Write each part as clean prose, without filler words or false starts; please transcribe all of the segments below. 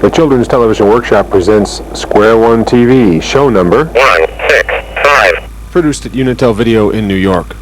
The Children's Television Workshop presents Square One TV, show number 165. Produced at Unitel Video in New York.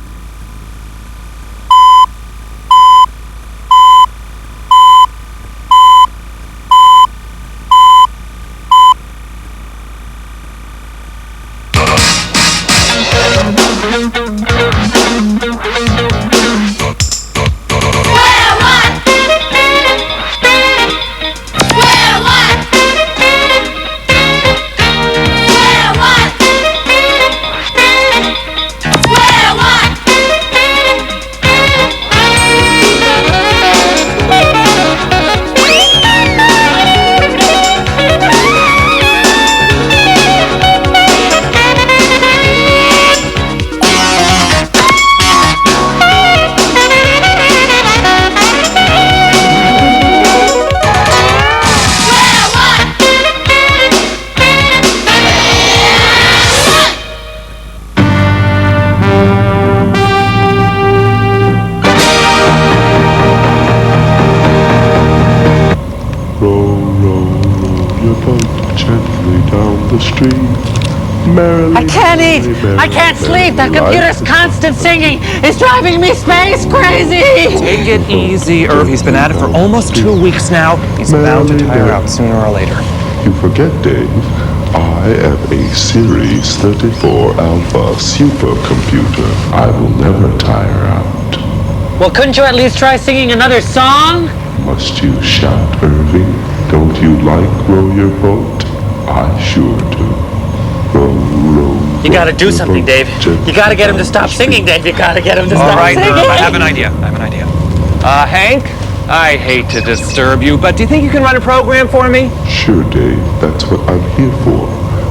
I can't eat. I can't sleep. That computer's constant singing is driving me space crazy. Take it easy, Irv. He's been at it for almost 2 weeks now. He's bound to tire out sooner or later. You forget, Dave. I am a Series 34 Alpha supercomputer. I will never tire out. Well, couldn't you at least try singing another song? Must you shout, Irving? Don't you like Row Your Boat? I sure do. You gotta do something, Dave. You gotta get him to stop singing, Dave. You gotta get him to stop singing. All right, Irv, I have an idea. Hank, I hate to disturb you, but do you think you can run a program for me? Sure, Dave. That's what I'm here for.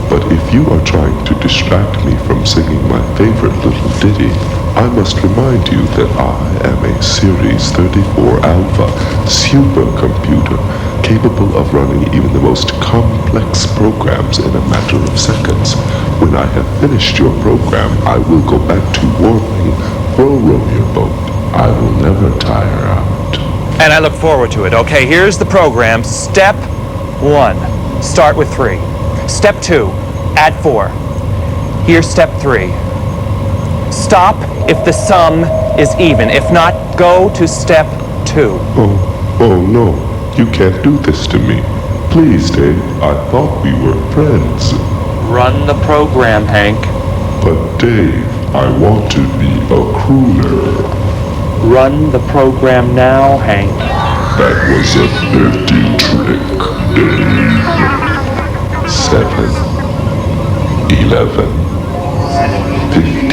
But if you are trying to distract me from singing my favorite little ditty, I must remind you that I am a Series 34 Alpha supercomputer, capable of running even the most complex programs in a matter of seconds. When I have finished your program, I will go back to warming row your boat. I will never tire out. And I look forward to it. Okay, here's the program. Step 1, start with 3. Step 2, add 4. Here's step 3. Stop if the sum is even. If not, go to step 2. Oh no. You can't do this to me. Please, Dave. I thought we were friends. Run the program, Hank. But Dave, I want to be a crooner. Run the program now, Hank. That was a dirty trick, Dave. 7, 11, 15,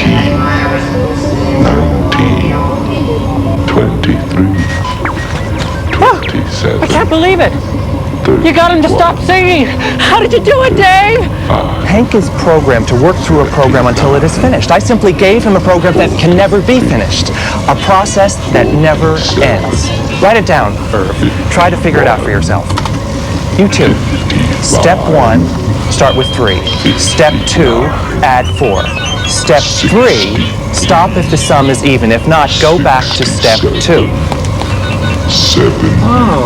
19, 23. I can't believe it. You got him to stop singing. How did you do it, Dave? Hank is programmed to work through a program until it is finished. I simply gave him a program that can never be finished. A process that never ends. Write it down, Irv. Try to figure it out for yourself. You too. Step 1, start with 3. Step 2, add 4. Step 3, stop if the sum is even. If not, go back to step 2. 7.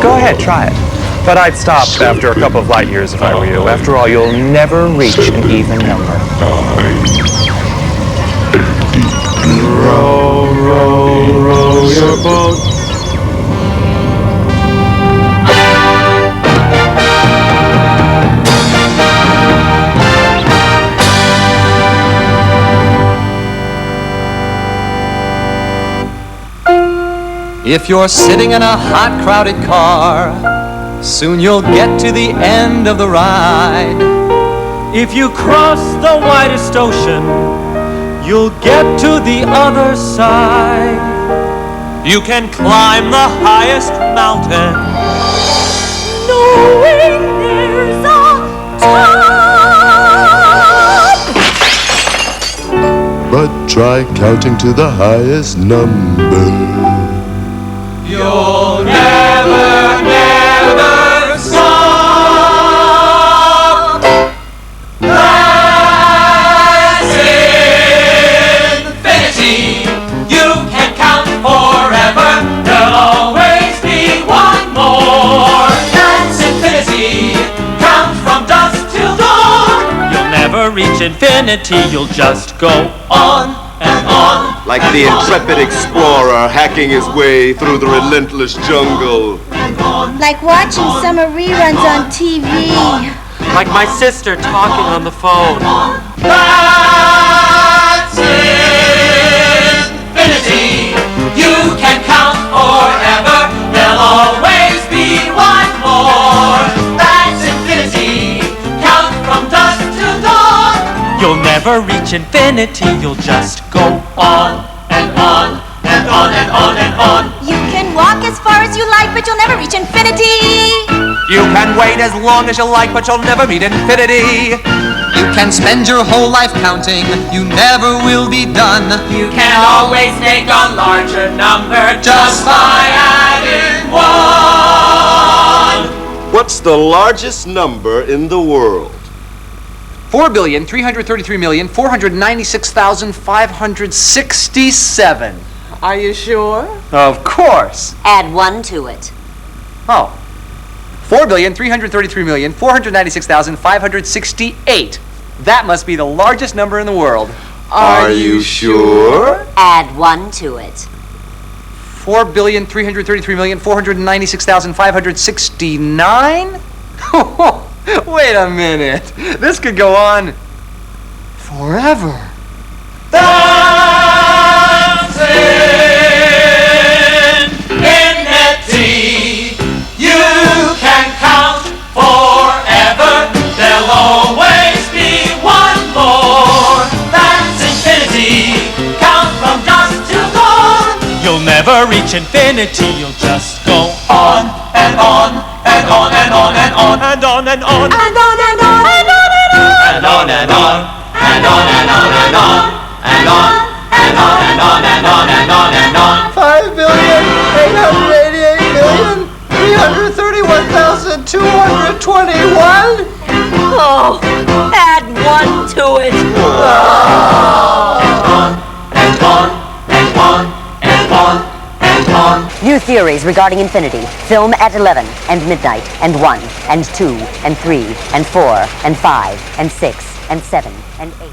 Go ahead, try it. But I'd stop after a couple of light years if I were you. After all, you'll never reach an even number. 9. Row, row, row your boat. If you're sitting in a hot, crowded car, soon you'll get to the end of the ride. If you cross the widest ocean, you'll get to the other side. You can climb the highest mountain, knowing there's a top. But try counting to the highest number. You'll never, never stop. That's infinity. You can count forever. There'll always be one more. That's infinity. reach infinity. You'll just go on and on. Like the intrepid explorer hacking his way through the relentless jungle. Like watching summer reruns on TV. Like my sister talking on the phone. That's infinity. You can count forever. There'll always be one more. That's infinity. Count from dusk till dawn. You'll never reach infinity. You'll just go on and on and on and on and on. You can walk as far as you like, but you'll never reach infinity. You can wait as long as you like, but you'll never meet infinity. You can spend your whole life counting, you never will be done. You can always make a larger number just by adding one. What's the largest number in the world? 4,333,496,567. Are you sure? Of course. Add 1 to it. Oh. 4,333,496,568. That must be the largest number in the world. Are you sure? Add 1 to it. 4,333,496,569? Wait a minute. This could go on forever. That's infinity. You can count forever. There'll always be one more. That's infinity. Count from dusk till dawn. You'll never reach infinity. You'll just go On and on and on and on and on and on and on And on and on and on and on. and on and on and on and on and on and on and on and on and on and on and on. 5,888,331,221. Oh, add 1 to it. And on and on and on and on. New theories regarding infinity. Film at 11 and midnight and 1 and 2 and 3 and 4 and 5 and 6 and 7 and 8.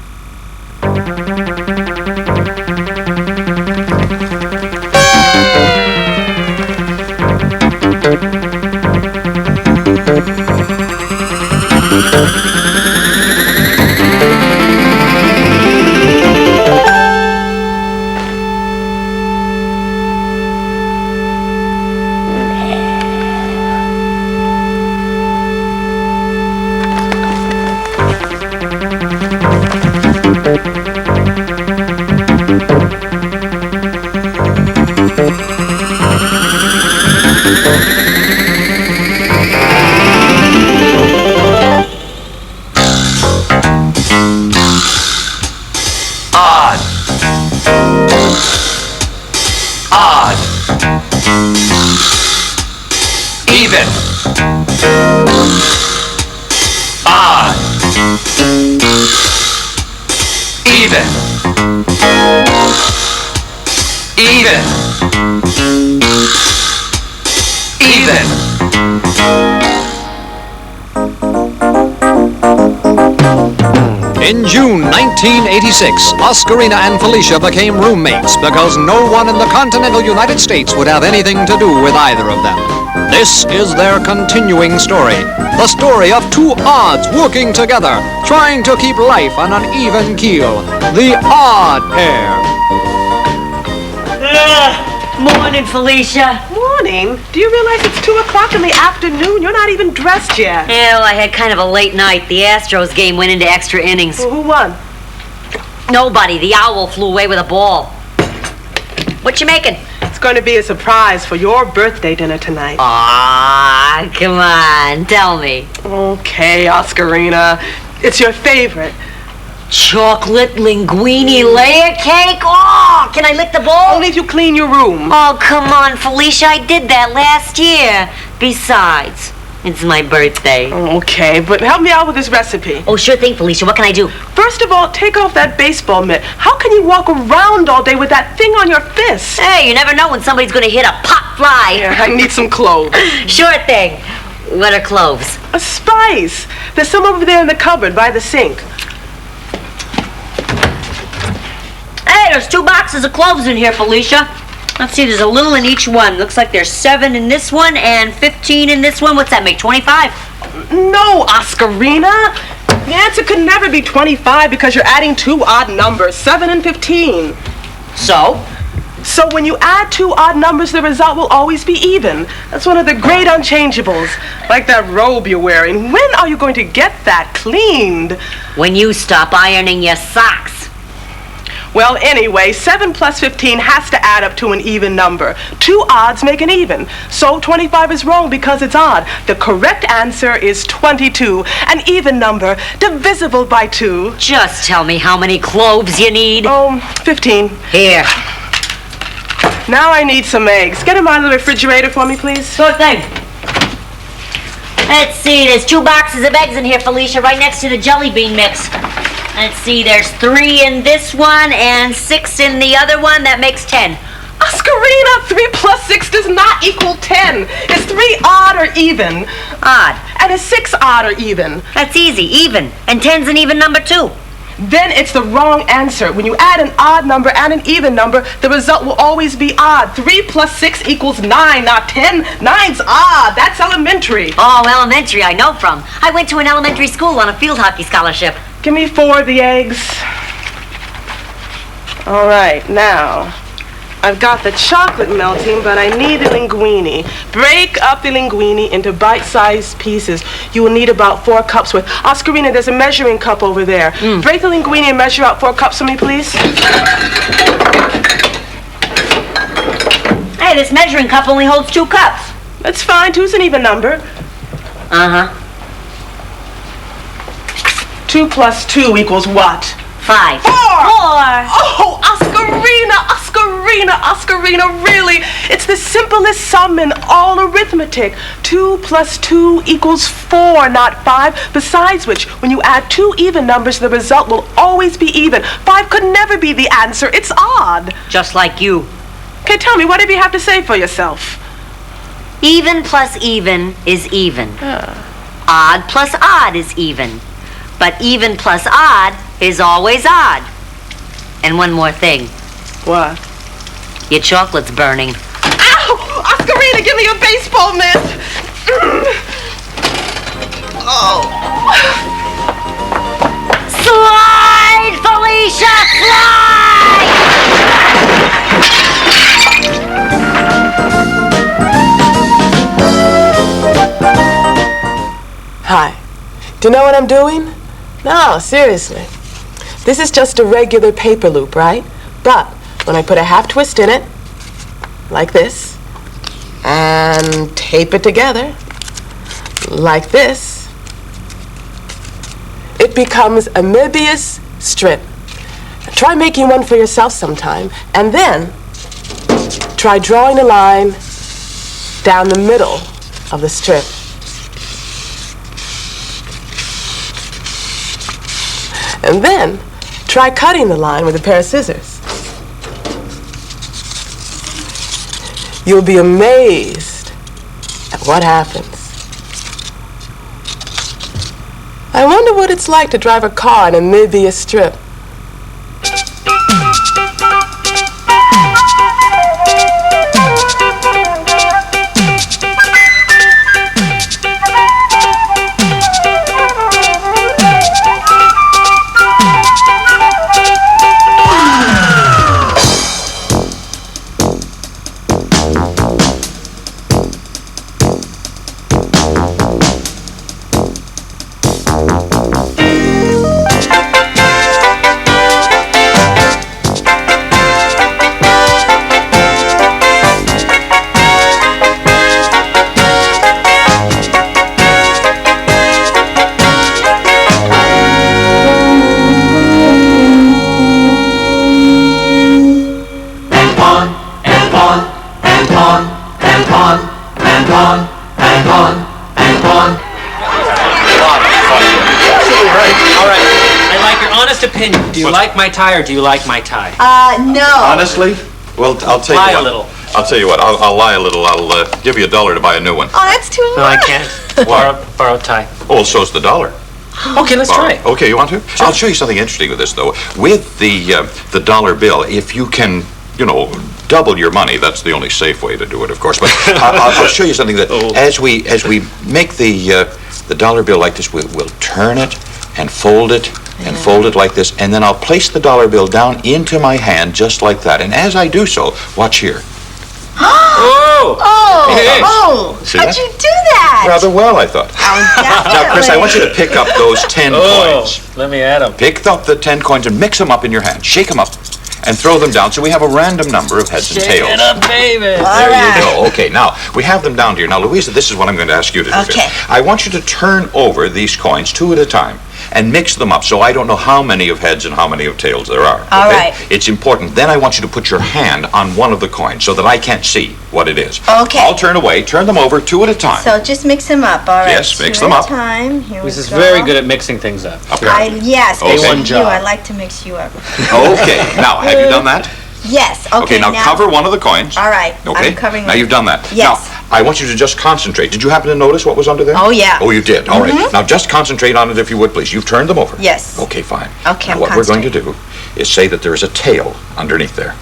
Odd. Even. Odd. Even. Even. Even. In June 1986, Oscarina and Felicia became roommates because no one in the continental United States would have anything to do with either of them. This is their continuing story, the story of two odds working together, trying to keep life on an even keel. The Odd Pair. Morning, Felicia. Morning. Do you realize it's 2 o'clock in the afternoon? You're not even dressed yet. Well, I had kind of a late night. The Astros game went into extra innings. Well, who won? Nobody. The owl flew away with a ball. What you making? It's going to be a surprise for your birthday dinner tonight. Ah, come on. Tell me. Okay, Oscarina. It's your favorite. Chocolate linguine layer cake? Oh, can I lick the bowl? Only if you clean your room. Oh, come on, Felicia. I did that last year. Besides, it's my birthday. Okay, but help me out with this recipe. Oh, sure thing, Felicia. What can I do? First of all, take off that baseball mitt. How can you walk around all day with that thing on your fist? Hey, you never know when somebody's going to hit a pop fly. Yeah, I need some cloves. Sure thing. What are cloves? A spice. There's some over there in the cupboard by the sink. there's 2 boxes of cloves in here, Felicia. Let's see, there's a little in each one. Looks like there's 7 in this one and 15 in this one. What's that make, 25? No, Oscarina. The answer could never be 25 because you're adding 2 odd numbers, 7 and 15. So? So when you add 2 odd numbers, the result will always be even. That's one of the great unchangeables. Like that robe you're wearing. When are you going to get that cleaned? When you stop ironing your socks. Well, anyway, 7 plus 15 has to add up to an even number. 2 odds make an even. So 25 is wrong because it's odd. The correct answer is 22, an even number, divisible by 2. Just tell me how many cloves you need. Oh, 15. Here. Now I need some eggs. Get them out of the refrigerator for me, please. Sure thing. Let's see, there's 2 boxes of eggs in here, Felicia, right next to the jelly bean mix. Let's see, there's 3 in this one and 6 in the other one. That makes 10. Oscarina, 3 plus 6 does not equal 10. Is 3 odd or even? Odd. And is 6 odd or even? That's easy, even. And 10's an even number too. Then it's the wrong answer. When you add an odd number and an even number, the result will always be odd. 3 plus 6 equals 9, not 10. 9's odd. That's elementary. Oh, elementary, I know from. I went to an elementary school on a field hockey scholarship. Give me 4 of the eggs. All right, now, I've got the chocolate melting, but I need the linguine. Break up the linguine into bite-sized pieces. You will need about 4 cups worth. Oscarina, there's a measuring cup over there. Break the linguine and measure out 4 cups for me, please. Hey, this measuring cup only holds 2 cups. That's fine. 2's an even number. Uh-huh. 2 plus 2 equals what? 5. 4! 4! Oh, Oscarina, really? It's the simplest sum in all arithmetic. 2 plus 2 equals 4, not 5. Besides which, when you add 2 even numbers, the result will always be even. 5 could never be the answer. It's odd. just like you. Okay, tell me, what did you have to say for yourself? Even plus even is even. Odd plus odd is even. But even plus odd is always odd. And one more thing. What? Your chocolate's burning. Ow! Oscarina, give me a baseball mitt! Oh. Slide, Felicia, slide! Hi. Do you know what I'm doing? No, seriously. This is just a regular paper loop, right? But when I put a half twist in it, like this, and tape it together, like this, it becomes a Mobius strip. Try making one for yourself sometime, and then try drawing a line down the middle of the strip. And then try cutting the line with a pair of scissors. You'll be amazed at what happens. I wonder what it's like to drive a car in a Mobius strip. Do you like my tie or do you like my tie? No. Honestly? Well, I'll tell Lie you a what. little. I'll tell you what. I'll lie a little. I'll give you $1 to buy a new one. Oh, that's too No, I can't. Borrow tie. Oh, well, so's the dollar. Okay, let's try. Okay, you want to? Sure. I'll show you something interesting with this, though. With the dollar bill, if you can, double your money, that's the only safe way to do it, of course. But I'll show you something that as we make the dollar bill like this, we'll turn it and fold it and fold it like this, and then I'll place the dollar bill down into my hand just like that. And as I do so, watch here. See How'd that? you do that? Rather well, I thought. Now, Chris, I want you to pick up those 10 coins. Let me add them. Pick up the 10 coins and mix them up in your hand. Shake them up and throw them down so we have a random number of heads and tails. Shake it up, baby. There you go. Okay, now, we have them down here. Now, Louisa, this is what I'm going to ask you to do. Okay. I want you to turn over these coins 2 at a time and mix them up so I don't know how many of heads and how many of tails there are. All right. It's important. Then I want you to put your hand on one of the coins so that I can't see what it is. Okay. I'll turn away, turn them over 2 at a time. So just mix them up, all right? Yes, mix 2 them at up. a time. Here This we is go. very good at mixing things up. Yes, Okay. especially A1 job. you. I like to mix you up. Okay, now, have you done that? Yes, okay. Now cover one of the coins. All right, Okay, I'm covering now one. you've done that. Yes. Now, I want you to just concentrate. Did you happen to notice what was under there? Oh, yeah. Oh, you did? All right. Mhm. Now, just concentrate on it if you would, please. You've turned them over. Yes. Okay, fine. Okay, Now, I'm what we're going to do is say that there is a tail underneath there.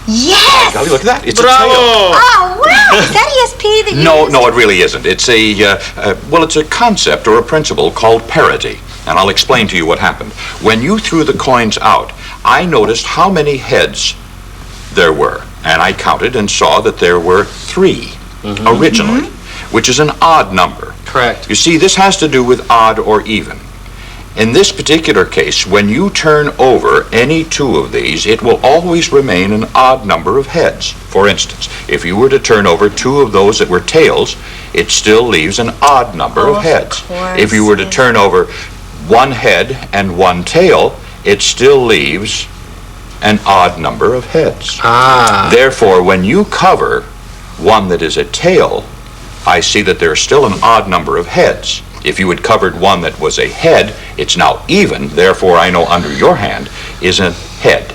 Yes! Golly, look at that. It's Bravo! a tail. Oh, wow! Is that ESP that you No, it really isn't. It's it's a concept or a principle called parity. And I'll explain to you what happened. When you threw the coins out, I noticed how many heads there were. And I counted and saw that there were 3 originally, which is an odd number. Correct. You see, this has to do with odd or even. In this particular case, when you turn over any 2 of these, it will always remain an odd number of heads. For instance, if you were to turn over 2 of those that were tails, it still leaves an odd number of heads. If you were to turn over 1 head and 1 tail, it still leaves an odd number of heads. Therefore, when you cover one that is a tail, I see that there's still an odd number of heads. If you had covered one that was a head, it's now even. Therefore, I know under your hand is a head.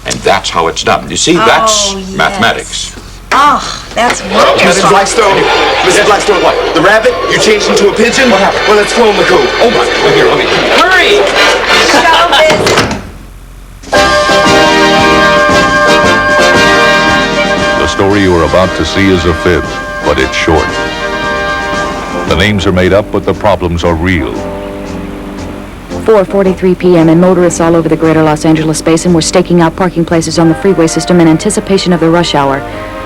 And that's how it's done. You see, that's mathematics. Oh, that's wonderful. Mrs. Blackstone, what? The rabbit? You changed into a pigeon? What happened? Well, let's throw him the coop. Oh, my. Here, let me. Hurry! Show this. The story you are about to see is a fib, but it's short. The names are made up, but the problems are real. 4:43 p.m. and motorists all over the greater Los Angeles basin were staking out parking places on the freeway system in anticipation of the rush hour.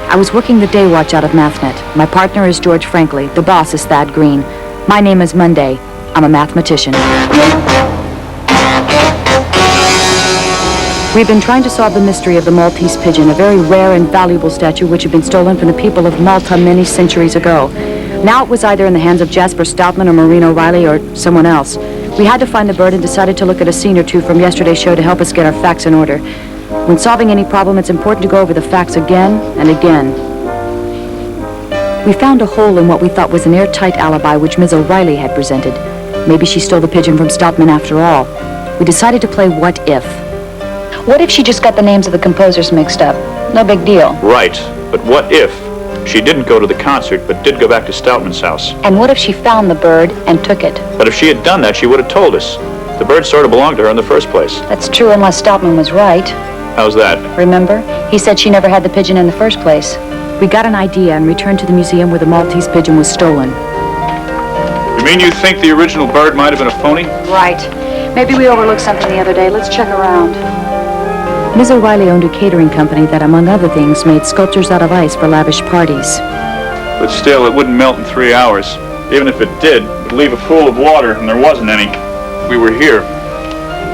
I was working the day watch out of Mathnet. My partner is George Franklin. The boss is Thad Green. My name is Monday. I'm a mathematician. We've been trying to solve the mystery of the Maltese Pigeon, a very rare and valuable statue which had been stolen from the people of Malta many centuries ago. Now it was either in the hands of Jasper Stoutman or Maureen O'Reilly or someone else. We had to find the bird and decided to look at a scene or 2 from yesterday's show to help us get our facts in order. When solving any problem, it's important to go over the facts again and again. We found a hole in what we thought was an airtight alibi which Ms. O'Reilly had presented. Maybe she stole the pigeon from Stoutman after all. We decided to play What If. What if she just got the names of the composers mixed up? No big deal. Right, but what if she didn't go to the concert but did go back to Stoutman's house? And what if she found the bird and took it? But if she had done that, she would have told us. The bird sort of belonged to her in the first place. That's true unless Stoutman was right. How's that? Remember? He said she never had the pigeon in the first place. We got an idea and returned to the museum where the Maltese pigeon was stolen. You mean you think the original bird might have been a phony? Right. Maybe we overlooked something the other day. Let's check around. Ms. O'Reilly owned a catering company that, among other things, made sculptures out of ice for lavish parties. But still, it wouldn't melt in 3 hours. Even if it did, it would leave a pool of water, and there wasn't any. We were here.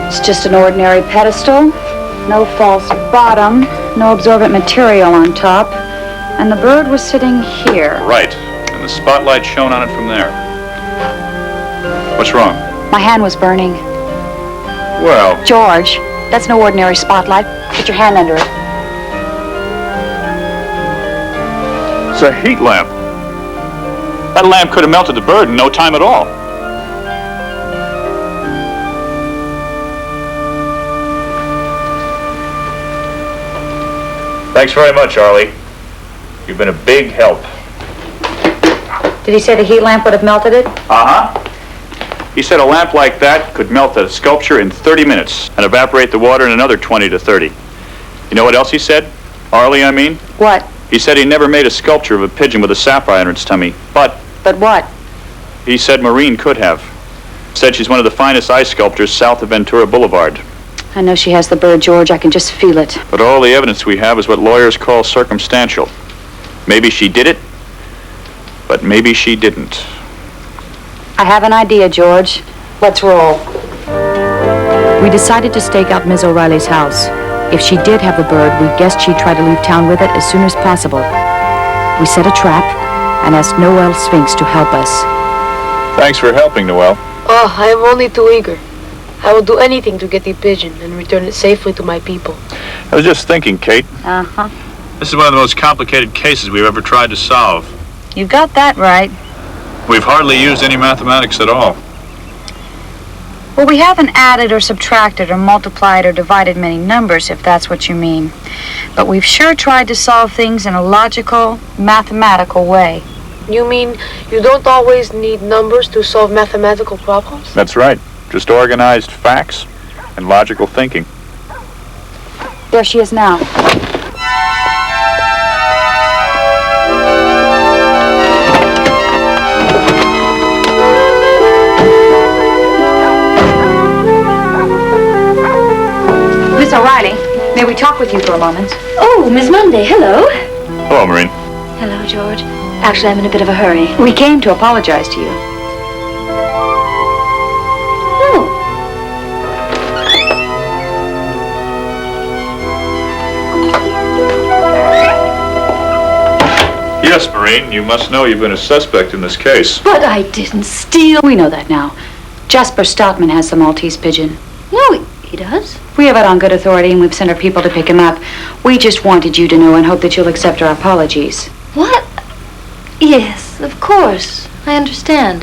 It's just an ordinary pedestal. No false bottom. No absorbent material on top. And the bird was sitting here. Right, and the spotlight shone on it from there. What's wrong? My hand was burning. Well... George, that's no ordinary spotlight. Put your hand under it. It's a heat lamp. That lamp could have melted the bird in no time at all. Thanks very much, Arlie. You've been a big help. Did he say the heat lamp would have melted it? Uh-huh. He said a lamp like that could melt a sculpture in 30 minutes and evaporate the water in another 20 to 30. You know what else he said? Arlie, I mean? What? He said he never made a sculpture of a pigeon with a sapphire in its tummy, but what? he said Maureen could have. Said she's one of the finest ice sculptors south of Ventura Boulevard. I know she has the bird, George. I can just feel it. But all the evidence we have is what lawyers call circumstantial. Maybe she did it, but maybe she didn't. I have an idea, George. Let's roll. We decided to stake out Ms. O'Reilly's house. If she did have the bird, we guessed she'd try to leave town with it as soon as possible. We set a trap and asked Noel Sphinx to help us. Thanks for helping, Noel. Oh, I am only too eager. I will do anything to get the pigeon and return it safely to my people. I was just thinking, Kate. Uh-huh. This is one of the most complicated cases we've ever tried to solve. You got that right. We've hardly used any mathematics at all. Well, we haven't added or subtracted or multiplied or divided many numbers, if that's what you mean. But we've sure tried to solve things in a logical, mathematical way. You mean you don't always need numbers to solve mathematical problems? That's right. Just organized facts and logical thinking. There she is now. Miss O'Reilly, may we talk with you for a moment? Oh, Miss Monday, hello. Hello, Maureen. Hello, George. Actually, I'm in a bit of a hurry. We came to apologize to you. Oh. Yes, Maureen, you must know you've been a suspect in this case. But I didn't steal. We know that now. Jasper Stoutman has the Maltese Pigeon. No, he does. We have it on good authority, and we've sent our people to pick him up. We just wanted you to know and hope that you'll accept our apologies. What? Yes, of course. I understand.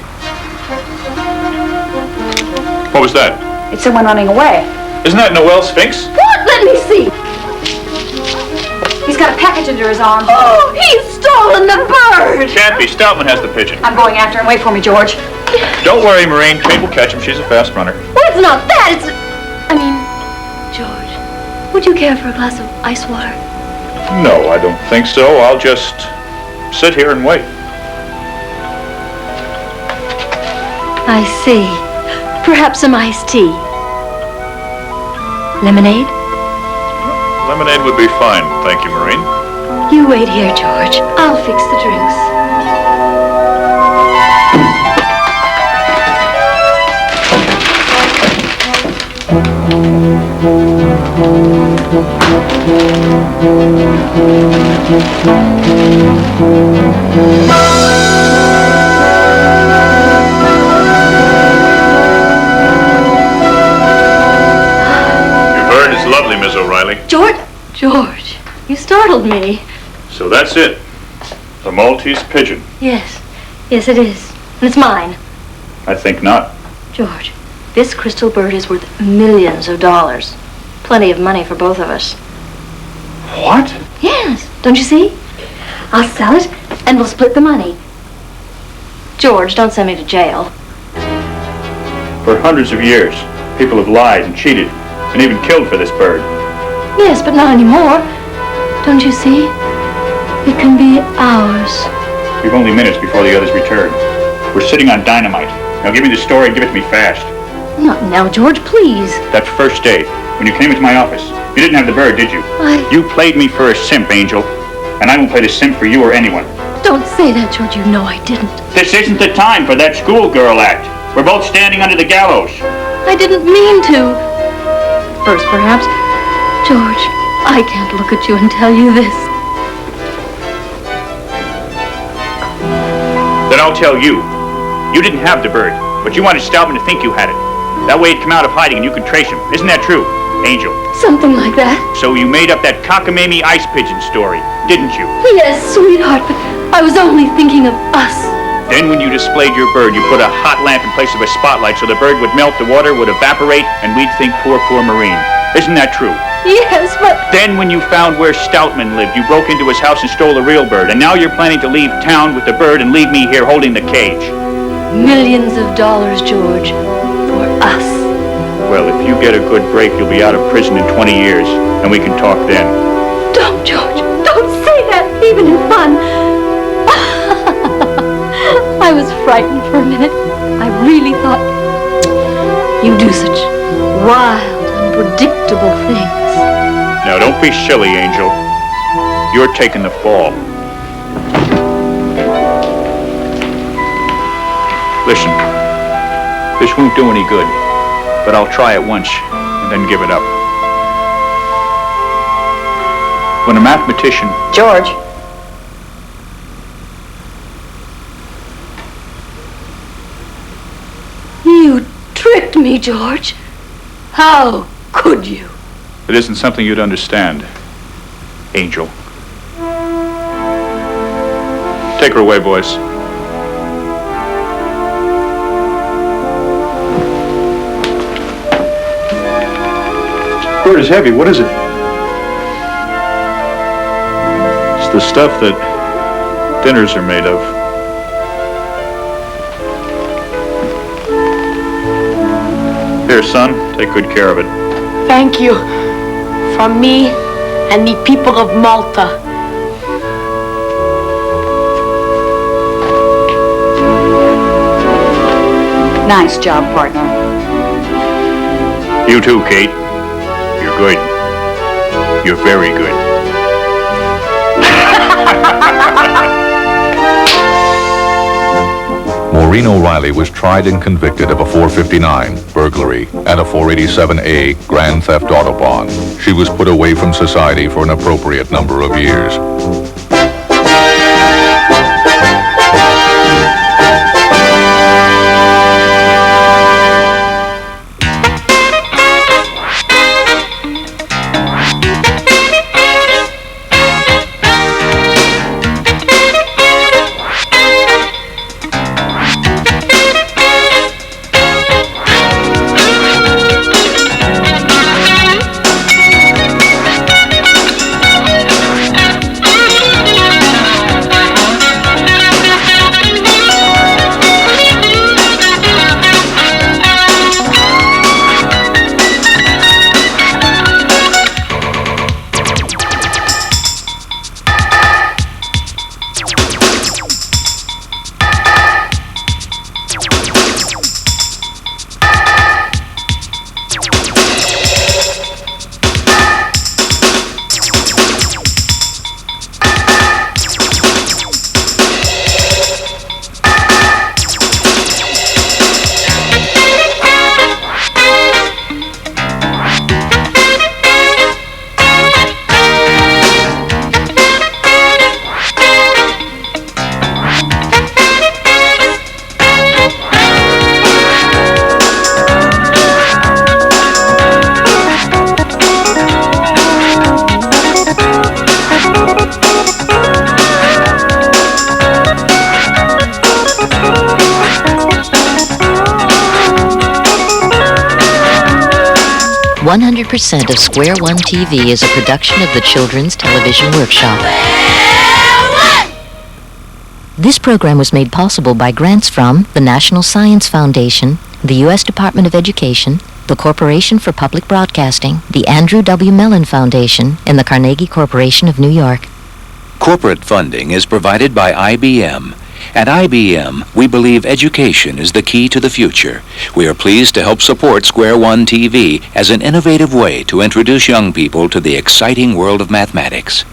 What was that? It's someone running away. Isn't that Noel Sphinx? What? Let me see. He's got a package under his arm. Oh, he's stolen the bird. Can't be. Stoutman has the pigeon. I'm going after him. Wait for me, George. Don't worry, Maureen. Kate will catch him. She's a fast runner. Well, it's not that. It's... I mean, George, would you care for a glass of ice water? No, I don't think so. I'll just sit here and wait. I see. Perhaps some iced tea. Lemonade? Lemonade would be fine. Thank you, Maureen. You wait here, George. I'll fix the drinks. Your bird is lovely, Miss O'Reilly. George, you startled me. So that's it. The Maltese Pigeon. Yes, it is. And it's mine. I think not. George, this crystal bird is worth millions of dollars. Plenty of money for both of us. What? Yes, don't you see? I'll sell it, and we'll split the money. George, don't send me to jail. For hundreds of years, people have lied and cheated and even killed for this bird. Yes, but not anymore. Don't you see? It can be ours. We've only minutes before the others return. We're sitting on dynamite. Now give me the story and give it to me fast. Not now, George, please. That first day, when you came into my office, you didn't have the bird, did you? You played me for a simp, Angel. And I won't play the simp for you or anyone. Don't say that, George. You know I didn't. This isn't the time for that schoolgirl act. We're both standing under the gallows. I didn't mean to. First, perhaps. George, I can't look at you and tell you this. Then I'll tell you. You didn't have the bird, but you wanted Stoutman to think you had it. That way he'd come out of hiding and you could trace him. Isn't that true, Angel? Something like that. So you made up that cockamamie ice pigeon story, didn't you? Yes, sweetheart, but I was only thinking of us. Then when you displayed your bird, you put a hot lamp in place of a spotlight so the bird would melt, the water would evaporate, and we'd think poor Maureen. Isn't that true? Yes, but... Then when you found where Stoutman lived, you broke into his house and stole a real bird, and now you're planning to leave town with the bird and leave me here holding the cage. Millions of dollars, George. For us. Well, if you get a good break, you'll be out of prison in 20 years, and we can talk then. Don't, George. Don't say that, even in fun. I was frightened for a minute. I really thought you do such wild, unpredictable things. Now, don't be silly, Angel. You're taking the fall. Listen, this won't do any good, but I'll try it once and then give it up. When a mathematician... George. You tricked me, George. How could you? It isn't something you'd understand, Angel. Take her away, boys. Bird is heavy. What is it? It's the stuff that dinners are made of. Here, son, take good care of it. Thank you. From me and the people of Malta. Nice job, partner. You too, Kate. You're good. You're very good. Maureen O'Reilly was tried and convicted of a 459, burglary, and a 487A, grand theft auto bond. She was put away from society for an appropriate number of years. % of Square One TV is a production of the Children's Television Workshop. This program was made possible by grants from the National Science Foundation, the U.S. Department of Education, the Corporation for Public Broadcasting, the Andrew W. Mellon Foundation, and the Carnegie Corporation of New York. Corporate funding is provided by IBM. At IBM, we believe education is the key to the future. We are pleased to help support Square One TV as an innovative way to introduce young people to the exciting world of mathematics.